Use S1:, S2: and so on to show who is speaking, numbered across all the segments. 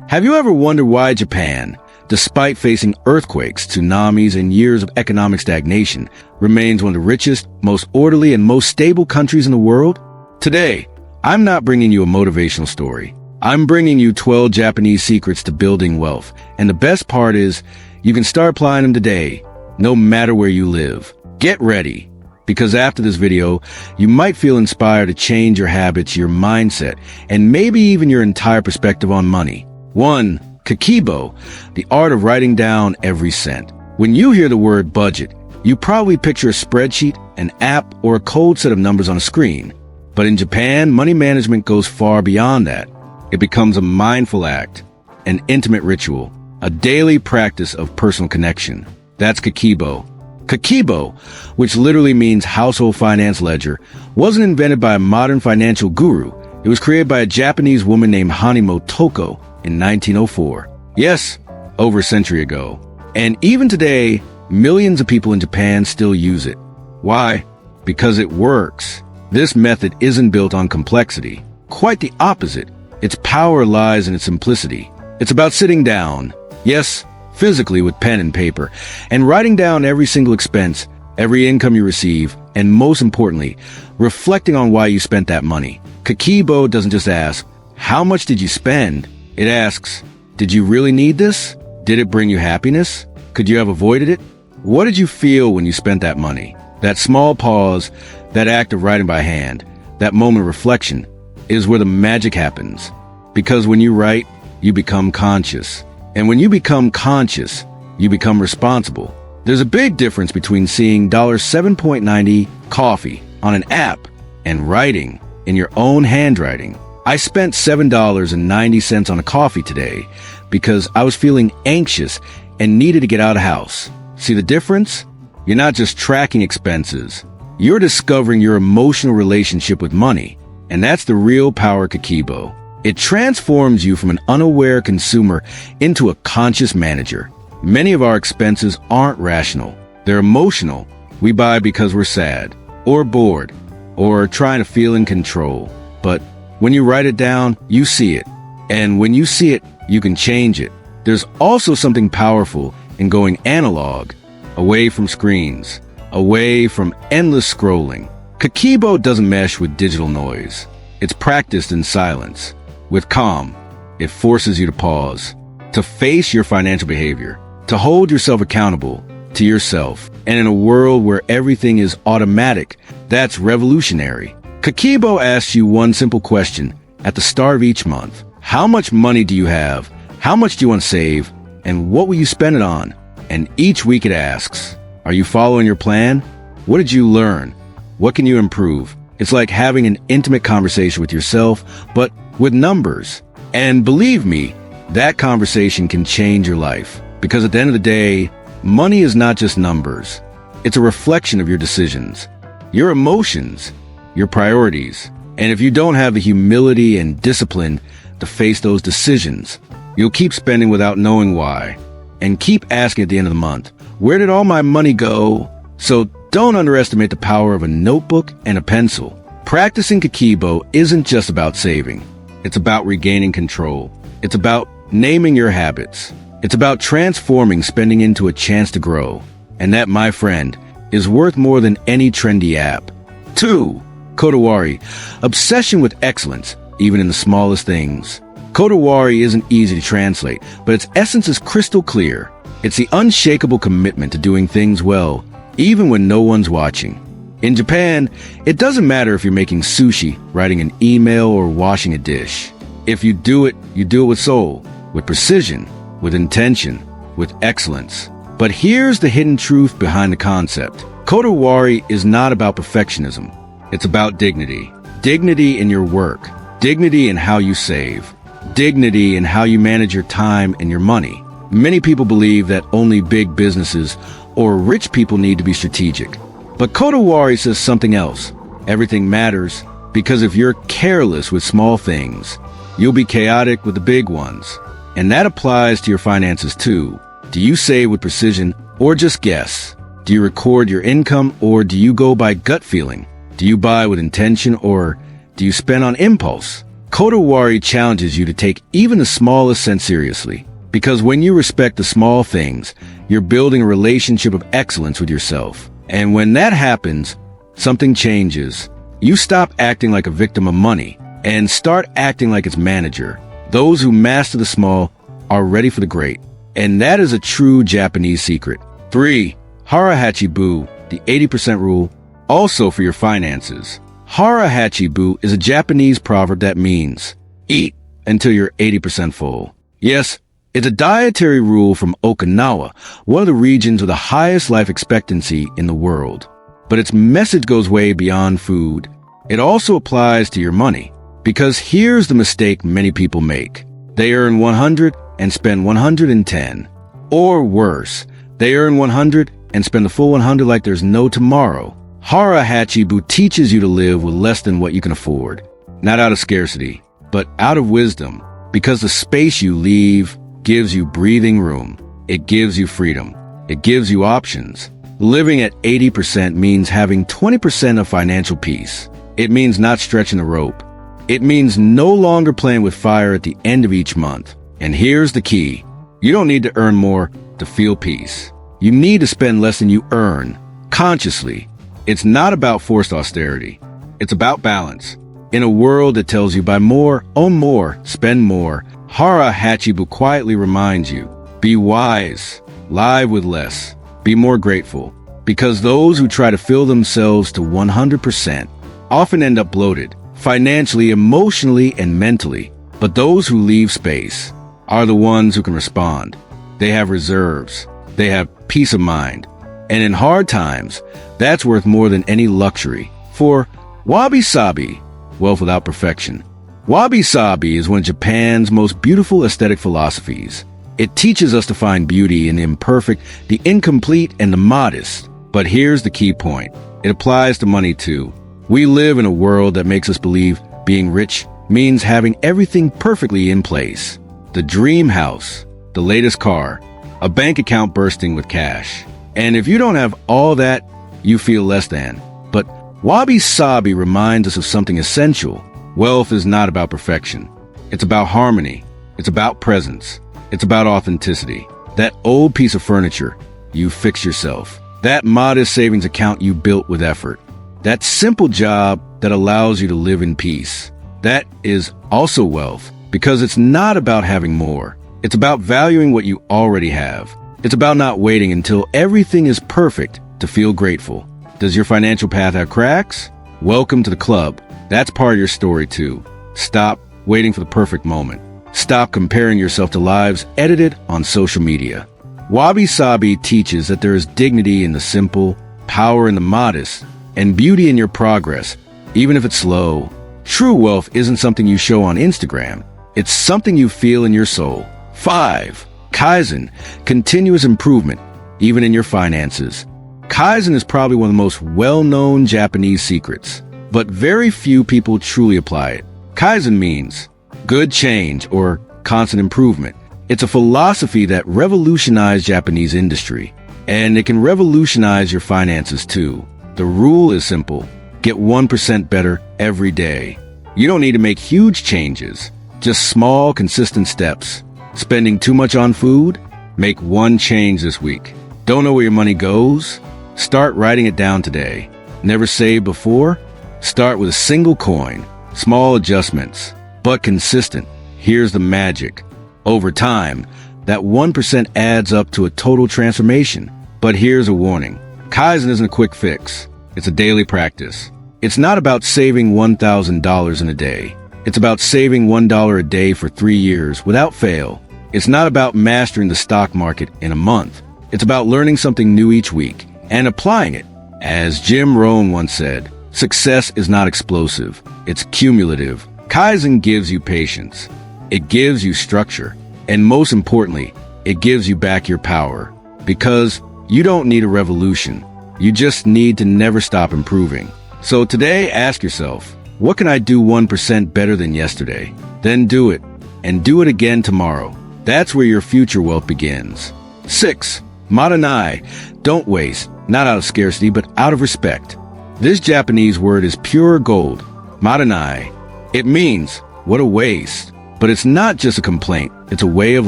S1: Have you ever wondered why Japan, despite facing earthquakes, tsunamis, and years of economic stagnation, remains one of the richest, most orderly, and most stable countries in the world? Today, I'm not bringing you a motivational story. I'm bringing you 12 Japanese secrets to building wealth. And the best part is, you can start applying them today, no matter where you live. Get ready, because after this video, you might feel inspired to change your habits, your mindset, and maybe even your entire perspective on money. 1. Kakeibo, the art of writing down every cent. When you hear the word budget, you probably picture a spreadsheet, an app, or a cold set of numbers on a screen. But in Japan, money management goes far beyond that. It becomes a mindful act, an intimate ritual, a daily practice of personal connection. That's Kakeibo. Kakeibo, which literally means household finance ledger, wasn't invented by a modern financial guru. It was created by a Japanese woman named Hanimo Toko in 1904. Yes, over a century ago. And even today, millions of people in Japan still use it. Why? Because it works. This method isn't built on complexity. Quite the opposite. Its power lies in its simplicity. It's about sitting down, yes, physically with pen and paper, and writing down every single expense, every income you receive, and most importantly, reflecting on why you spent that money. Kakeibo doesn't just ask, how much did you spend? It asks, did you really need this? Did it bring you happiness? Could you have avoided it? What did you feel when you spent that money? That small pause, that act of writing by hand, that moment of reflection is where the magic happens. Because when you write, you become conscious. And when you become conscious, you become responsible. There's a big difference between seeing $7.90 coffee on an app and writing in your own handwriting. I spent $7.90 on a coffee today because I was feeling anxious and needed to get out of the house. See the difference? You're not just tracking expenses. You're discovering your emotional relationship with money. And that's the real power of Kakeibo. It transforms you from an unaware consumer into a conscious manager. Many of our expenses aren't rational. They're emotional. We buy because we're sad, or bored, or trying to feel in control. But when you write it down, you see it. And when you see it, you can change it. There's also something powerful in going analog, away from screens, away from endless scrolling. Kakeibo doesn't mesh with digital noise. It's practiced in silence. With calm, it forces you to pause, to face your financial behavior, to hold yourself accountable to yourself. And in a world where everything is automatic, that's revolutionary. Kakeibo asks you one simple question at the start of each month. How much money do you have? How much do you want to save? And what will you spend it on? And each week it asks, are you following your plan? What did you learn? What can you improve? It's like having an intimate conversation with yourself, but with numbers. And believe me, that conversation can change your life. Because at the end of the day, money is not just numbers. It's a reflection of your decisions, your emotions, your priorities. And if you don't have the humility and discipline to face those decisions, you'll keep spending without knowing why. And keep asking at the end of the month, where did all my money go? So don't underestimate the power of a notebook and a pencil. Practicing Kakeibo isn't just about saving. It's about regaining control. It's about naming your habits. It's about transforming spending into a chance to grow. And that, my friend, is worth more than any trendy app. 2. Kodawari, obsession with excellence, even in the smallest things. Kodawari isn't easy to translate, but its essence is crystal clear. It's the unshakable commitment to doing things well, even when no one's watching. In Japan, it doesn't matter if you're making sushi, writing an email, or washing a dish. If you do it with soul, with precision, with intention, with excellence. But here's the hidden truth behind the concept. Kodawari is not about perfectionism. It's about dignity. Dignity in your work. Dignity in how you save. Dignity in how you manage your time and your money. Many people believe that only big businesses or rich people need to be strategic. But Kodawari says something else. Everything matters, because if you're careless with small things, you'll be chaotic with the big ones. And that applies to your finances too. Do you save with precision or just guess? Do you record your income or do you go by gut feeling? Do you buy with intention or do you spend on impulse? Kodawari challenges you to take even the smallest sense seriously. Because when you respect the small things, you're building a relationship of excellence with yourself. And when that happens, something changes. You stop acting like a victim of money and start acting like its manager. Those who master the small are ready for the great. And that is a true Japanese secret. 3. Hara Hachibu, the 80% rule, also for your finances. Hara Hachibu is a Japanese proverb that means, eat until you're 80% full. Yes, it's a dietary rule from Okinawa, one of the regions with the highest life expectancy in the world. But its message goes way beyond food. It also applies to your money. Because here's the mistake many people make. They earn 100 and spend 110. Or worse, they earn 100 and spend the full 100 like there's no tomorrow. Hara Hachibu teaches you to live with less than what you can afford. Not out of scarcity, but out of wisdom. Because the space you leave gives you breathing room. It gives you freedom. It gives you options. Living at 80% means having 20% of financial peace. It means not stretching the rope. It means no longer playing with fire at the end of each month. And here's the key. You don't need to earn more to feel peace. You need to spend less than you earn, consciously. It's not about forced austerity. It's about balance. In a world that tells you buy more, own more, spend more, Hara Hachibu quietly reminds you, be wise, live with less, be more grateful. Because those who try to fill themselves to 100% often end up bloated, financially, emotionally, and mentally. But those who leave space are the ones who can respond. They have reserves. They have peace of mind. And in hard times, that's worth more than any luxury. For Wabi-Sabi, wealth without perfection. Wabi-Sabi is one of Japan's most beautiful aesthetic philosophies. It teaches us to find beauty in the imperfect, the incomplete, and the modest. But here's the key point. It applies to money too. We live in a world that makes us believe being rich means having everything perfectly in place. The dream house, the latest car, a bank account bursting with cash. And if you don't have all that, you feel less than. But Wabi-Sabi reminds us of something essential. Wealth is not about perfection. It's about harmony. It's about presence. It's about authenticity. That old piece of furniture, you fix yourself. That modest savings account you built with effort. That simple job that allows you to live in peace. That is also wealth, because it's not about having more. It's about valuing what you already have. It's about not waiting until everything is perfect to feel grateful. Does your financial path have cracks? Welcome to the club. That's part of your story too. Stop waiting for the perfect moment. Stop comparing yourself to lives edited on social media. Wabi-Sabi teaches that there is dignity in the simple, power in the modest, and beauty in your progress, even if it's slow. True wealth isn't something you show on Instagram. It's something you feel in your soul. 5. Kaizen, continuous improvement, even in your finances. Kaizen is probably one of the most well-known Japanese secrets, but very few people truly apply it. Kaizen means good change or constant improvement. It's a philosophy that revolutionized Japanese industry, and it can revolutionize your finances too. The rule is simple. Get 1% better every day. You don't need to make huge changes, just small, consistent steps. Spending too much on food? Make one change this week. Don't know where your money goes? Start writing it down today. Never saved before? Start with a single coin. Small adjustments, but consistent. Here's the magic. Over time, that 1% adds up to a total transformation. But here's a warning. Kaizen isn't a quick fix. It's a daily practice. It's not about saving $1,000 in a day. It's about saving $1 a day for 3 years without fail. It's not about mastering the stock market in a month. It's about learning something new each week and applying it. As Jim Rohn once said, success is not explosive. It's cumulative. Kaizen gives you patience. It gives you structure. And most importantly, it gives you back your power. Because you don't need a revolution. You just need to never stop improving. So today, ask yourself, what can I do 1% better than yesterday? Then do it. And do it again tomorrow. That's where your future wealth begins. 6. Mottainai. Don't waste. Not out of scarcity, but out of respect. This Japanese word is pure gold. Mottainai. It means what a waste. But it's not just a complaint, it's a way of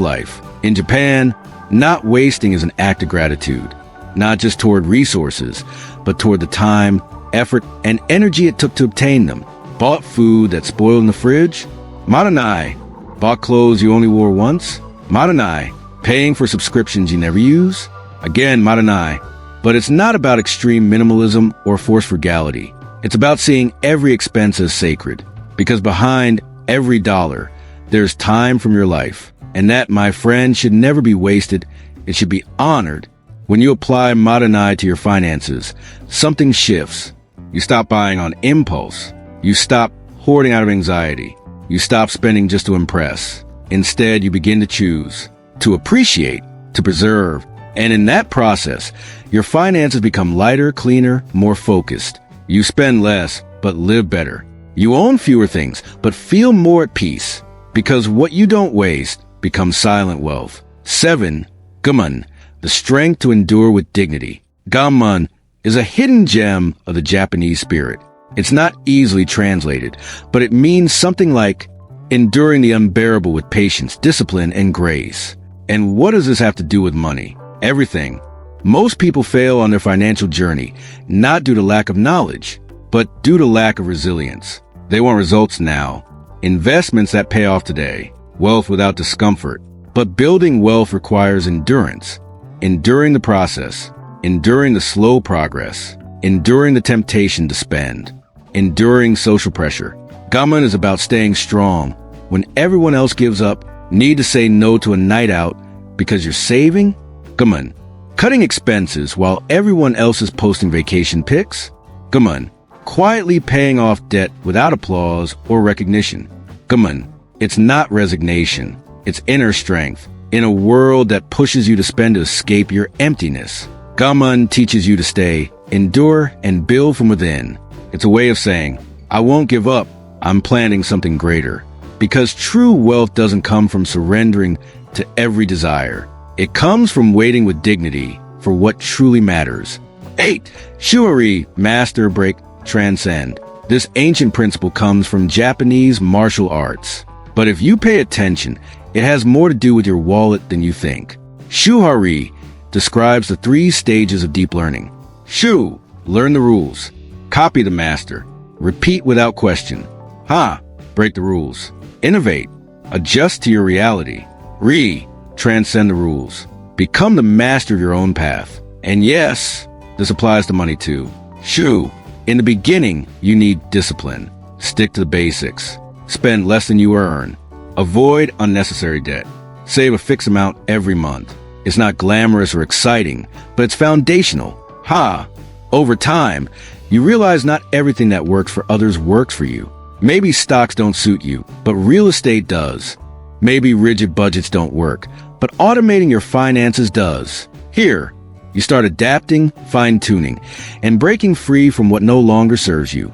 S1: life. In Japan, not wasting is an act of gratitude, not just toward resources, but toward the time, effort, and energy it took to obtain them. Bought food that spoiled in the fridge? Mottainai. Bought clothes you only wore once? Mottainai. Paying for subscriptions you never use? Again, Mottainai. But it's not about extreme minimalism or forced frugality. It's about seeing every expense as sacred. Because behind every dollar, there's time from your life. And that, my friend, should never be wasted. It should be honored. When you apply Mottainai to your finances, something shifts. You stop buying on impulse. You stop hoarding out of anxiety. You stop spending just to impress. Instead, you begin to choose, to appreciate, to preserve. And in that process, your finances become lighter, cleaner, more focused. You spend less, but live better. You own fewer things, but feel more at peace. Because what you don't waste becomes silent wealth. 7. Gammon, the strength to endure with dignity. Gammon is a hidden gem of the Japanese spirit. It's not easily translated, but it means something like enduring the unbearable with patience, discipline, and grace. And what does this have to do with money? Everything. Most people fail on their financial journey, not due to lack of knowledge, but due to lack of resilience. They want results now. Investments that pay off today, wealth without discomfort. But building wealth requires endurance, enduring the process, enduring the slow progress, enduring the temptation to spend, enduring social pressure. Gammon is about staying strong when everyone else gives up. Need to say no to a night out because you're saving? Gammon. Cutting expenses while everyone else is posting vacation pics? Gammon. Quietly paying off debt without applause or recognition. Gammon. It's not resignation. It's inner strength. In a world that pushes you to spend to escape your emptiness, Gammon teaches you to stay, endure, and build from within. It's a way of saying, I won't give up. I'm planning something greater. Because true wealth doesn't come from surrendering to every desire. It comes from waiting with dignity for what truly matters. 8. Shuhari, master, break, transcend. This ancient principle comes from Japanese martial arts. But if you pay attention, it has more to do with your wallet than you think. Shuhari describes the 3 stages of deep learning. Shu, learn the rules. Copy the master. Repeat without question. Ha, break the rules. Innovate. Adjust to your reality. Re, transcend the rules. Become the master of your own path. And yes, this applies to money too. Shu, in the beginning, you need discipline. Stick to the basics. Spend less than you earn. Avoid unnecessary debt. Save a fixed amount every month. It's not glamorous or exciting, but it's foundational. Ha! Over time, you realize not everything that works for others works for you. Maybe stocks don't suit you, but real estate does. Maybe rigid budgets don't work, but automating your finances does. Here, you start adapting, fine-tuning, and breaking free from what no longer serves you.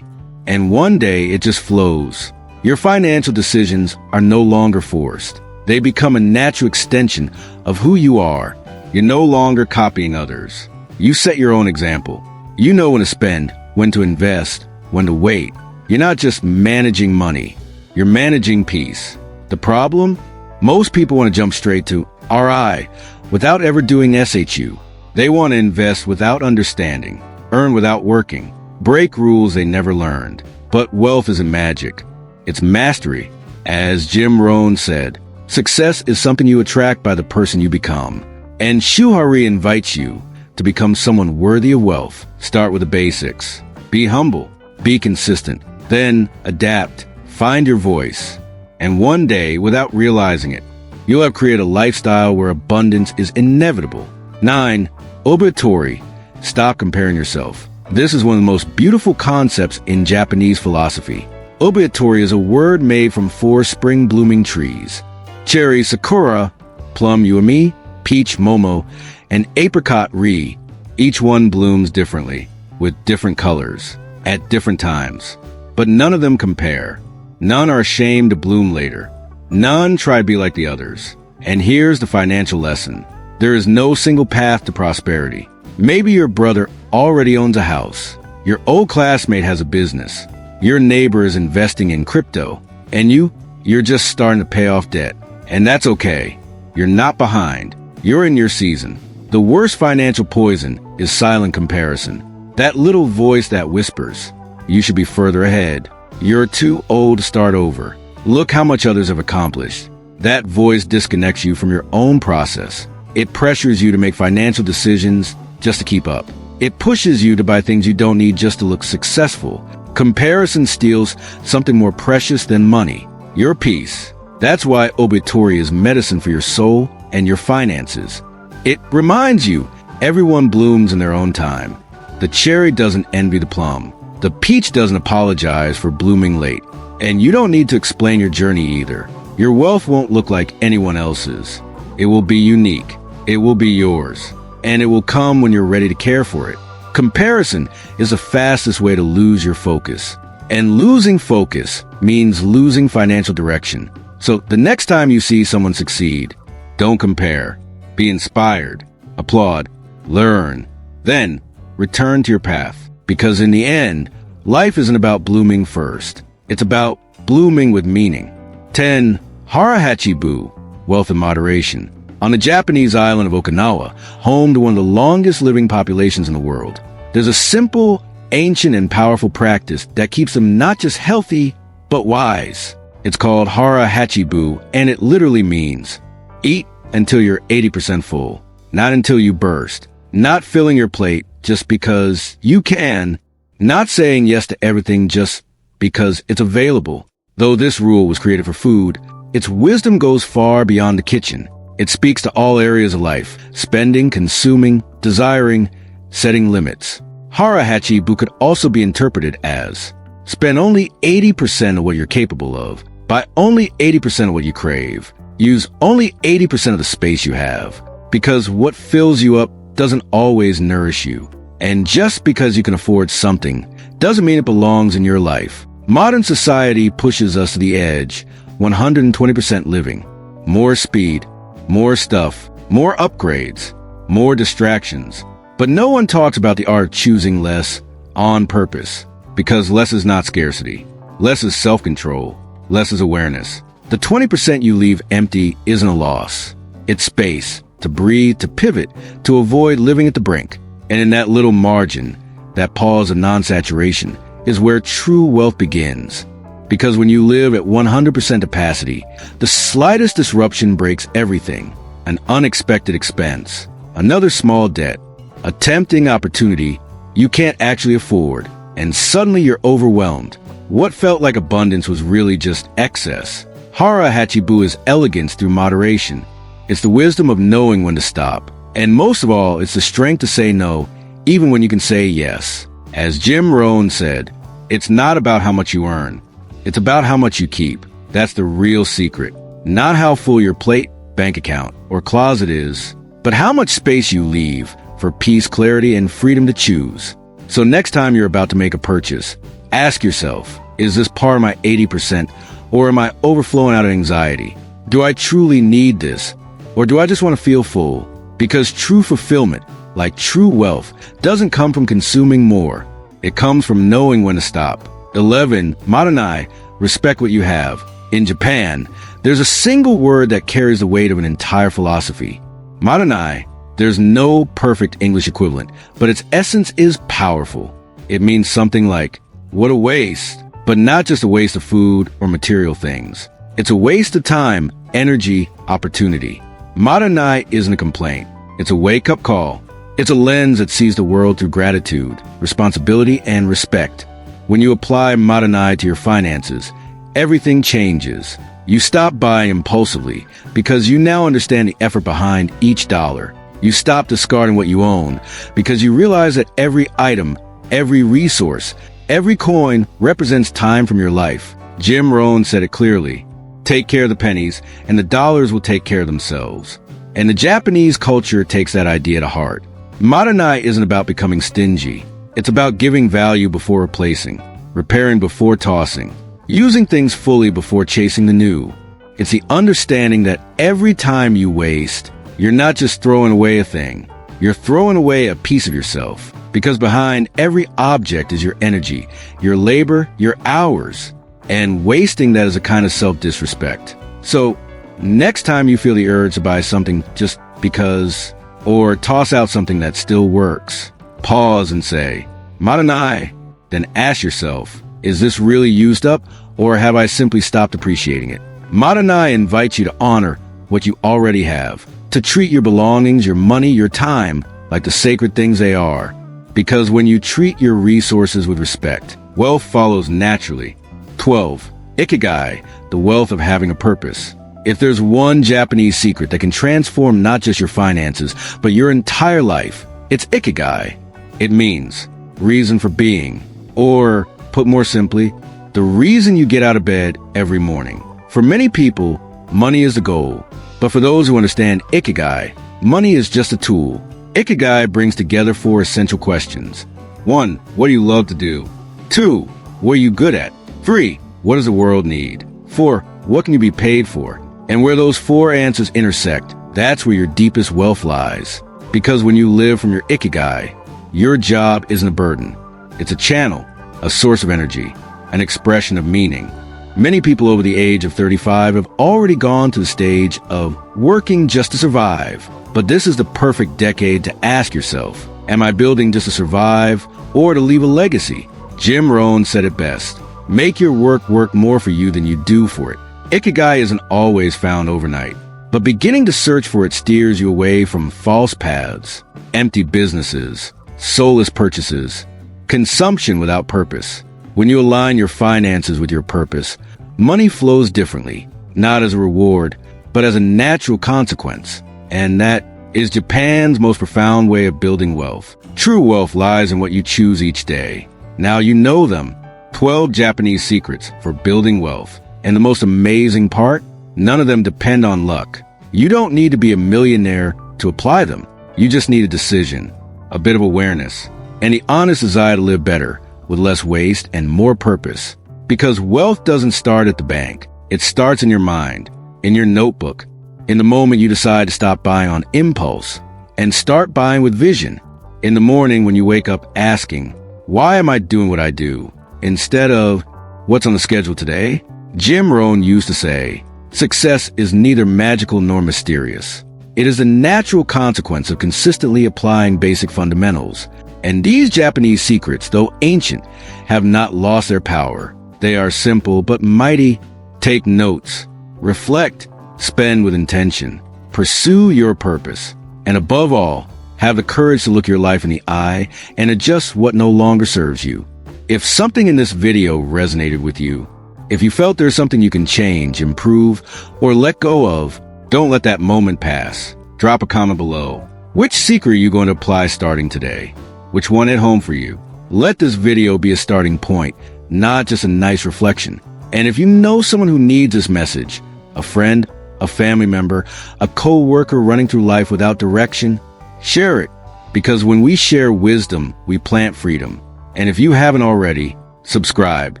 S1: And one day it just flows. Your financial decisions are no longer forced. They become a natural extension of who you are. You're no longer copying others. You set your own example. You know when to spend, when to invest, when to wait. You're not just managing money. You're managing peace. The problem? Most people want to jump straight to RI without ever doing SHU. They want to invest without understanding, earn without working, break rules they never learned. But wealth isn't magic. It's mastery. As Jim Rohn said, success is something you attract by the person you become. And Shuhari invites you to become someone worthy of wealth. Start with the basics. Be humble. Be consistent. Then adapt. Find your voice. And one day, without realizing it, you'll have created a lifestyle where abundance is inevitable. 9. Obligatory. Stop comparing yourself. This is one of the most beautiful concepts in Japanese philosophy. Obligatory is a word made from 4 spring-blooming trees. Cherry, sakura, plum, yuami, peach, momo, and apricot, ri. Each one blooms differently, with different colors, at different times. But none of them compare. None are ashamed to bloom later. None try to be like the others. And here's the financial lesson. There is no single path to prosperity. Maybe your brother already owns a house. Your old classmate has a business. Your neighbor is investing in crypto. And you're just starting to pay off debt. And that's okay. You're not behind. You're in your season. The worst financial poison is silent comparison. That little voice that whispers, you should be further ahead. You're too old to start over. Look how much others have accomplished. That voice disconnects you from your own process. It pressures you to make financial decisions just to keep up. It pushes you to buy things you don't need just to look successful. Comparison steals something more precious than money, your peace. That's why obituary is medicine for your soul and your finances. It reminds you everyone blooms in their own time. The cherry doesn't envy the plum. The peach doesn't apologize for blooming late. And you don't need to explain your journey either. Your wealth won't look like anyone else's. It will be unique. It will be yours. And it will come when you're ready to care for it. Comparison is the fastest way to lose your focus. And losing focus means losing financial direction. So the next time you see someone succeed, don't compare. Be inspired. Applaud. Learn. Then return to your path. Because in the end, life isn't about blooming first. It's about blooming with meaning. 10. Harahachibu, wealth in moderation. On the Japanese island of Okinawa, home to one of the longest living populations in the world, there's a simple, ancient, and powerful practice that keeps them not just healthy, but wise. It's called Harahachibu, and it literally means eat until you're 80% full, not until you burst, not filling your plate just because you can, not saying yes to everything just because it's available. Though this rule was created for food, its wisdom goes far beyond the kitchen. It speaks to all areas of life: spending, consuming, desiring, setting limits. Harahachibu could also be interpreted as spend only 80% of what you're capable of, buy only 80% of what you crave, use only 80% of the space you have, because what fills you up doesn't always nourish you. And just because you can afford something doesn't mean it belongs in your life. Modern society pushes us to the edge, 120% living. More speed, more stuff, more upgrades, more distractions. But no one talks about the art of choosing less on purpose, because less is not scarcity. Less is self-control. Less is awareness. The 20% you leave empty isn't a loss. It's space to breathe, to pivot, to avoid living at the brink. And in that little margin, that pause of non-saturation, is where true wealth begins. Because when you live at 100% capacity, the slightest disruption breaks everything. An unexpected expense, another small debt, a tempting opportunity you can't actually afford, and suddenly you're overwhelmed. What felt like abundance was really just excess. Harahachibu is elegance through moderation. It's the wisdom of knowing when to stop. And most of all, it's the strength to say no, even when you can say yes. As Jim Rohn said, it's not about how much you earn. It's about how much you keep. That's the real secret. Not how full your plate, bank account, or closet is, but how much space you leave for peace, clarity, and freedom to choose. So next time you're about to make a purchase, ask yourself, is this part of my 80%, or am I overflowing out of anxiety? Do I truly need this, or do I just want to feel full? Because true fulfillment, like true wealth, doesn't come from consuming more. It comes from knowing when to stop. 11. Mottainai, respect what you have. In Japan, there's a single word that carries the weight of an entire philosophy. Mottainai, there's no perfect English equivalent, but its essence is powerful. It means something like, what a waste, but not just a waste of food or material things. It's a waste of time, energy, opportunity. Mottainai isn't a complaint. It's a wake-up call. It's a lens that sees the world through gratitude, responsibility, and respect. When you apply Mottainai to your finances, everything changes. You stop buying impulsively because you now understand the effort behind each dollar. You stop discarding what you own because you realize that every item, every resource, every coin represents time from your life. Jim Rohn said it clearly. Take care of the pennies, and the dollars will take care of themselves. And the Japanese culture takes that idea to heart. Mottainai isn't about becoming stingy. It's about giving value before replacing, repairing before tossing, using things fully before chasing the new. It's the understanding that every time you waste, you're not just throwing away a thing. You're throwing away a piece of yourself. Because behind every object is your energy, your labor, your hours. And wasting that is a kind of self-disrespect. So, next time you feel the urge to buy something just because, or toss out something that still works, pause and say, Mottainai. Then ask yourself, is this really used up, or have I simply stopped appreciating it? Mottainai invites you to honor what you already have, to treat your belongings, your money, your time, like the sacred things they are. Because when you treat your resources with respect, wealth follows naturally. 12. Ikigai, the wealth of having a purpose. If there's one Japanese secret that can transform not just your finances, but your entire life, it's Ikigai. It means reason for being, or, put more simply, the reason you get out of bed every morning. For many people, money is the goal. But for those who understand Ikigai, money is just a tool. Ikigai brings together 4 essential questions. 1. What do you love to do? 2. What are you good at? 3. What does the world need? 4. What can you be paid for? And where those 4 answers intersect, that's where your deepest wealth lies. Because when you live from your Ikigai, your job isn't a burden. It's a channel, a source of energy, an expression of meaning. Many people over the age of 35 have already gone to the stage of working just to survive. But this is the perfect decade to ask yourself, am I building just to survive or to leave a legacy? Jim Rohn said it best. Make your work work more for you than you do for it. Ikigai isn't always found overnight, but beginning to search for it steers you away from false paths, empty businesses, soulless purchases, consumption without purpose. When you align your finances with your purpose, money flows differently, not as a reward, but as a natural consequence. And that is Japan's most profound way of building wealth. True wealth lies in what you choose each day. Now you know them. 12 Japanese secrets for building wealth. And the most amazing part, none of them depend on luck. You don't need to be a millionaire to apply them. You just need a decision, a bit of awareness, and the honest desire to live better, with less waste and more purpose. Because wealth doesn't start at the bank. It starts in your mind, in your notebook, in the moment you decide to stop buying on impulse and start buying with vision. In the morning when you wake up asking, why am I doing what I do? Instead of, what's on the schedule today? Jim Rohn used to say, success is neither magical nor mysterious. It is the natural consequence of consistently applying basic fundamentals. And these Japanese secrets, though ancient, have not lost their power. They are simple but mighty. Take notes, reflect, spend with intention, pursue your purpose, and above all, have the courage to look your life in the eye and adjust what no longer serves you. If something in this video resonated with you, if you felt there's something you can change, improve, or let go of, don't let that moment pass. Drop a comment below. Which secret are you going to apply starting today? Which one hit home for you? Let this video be a starting point, not just a nice reflection. And if you know someone who needs this message, a friend, a family member, a co-worker running through life without direction, share it. Because when we share wisdom, we plant freedom. And if you haven't already, subscribe.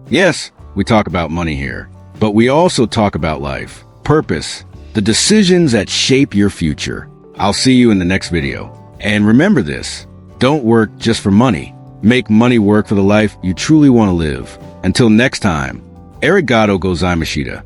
S1: Yes, we talk about money here, but we also talk about life, purpose, the decisions that shape your future. I'll see you in the next video. And remember this, don't work just for money. Make money work for the life you truly want to live. Until next time, arigato gozaimashita.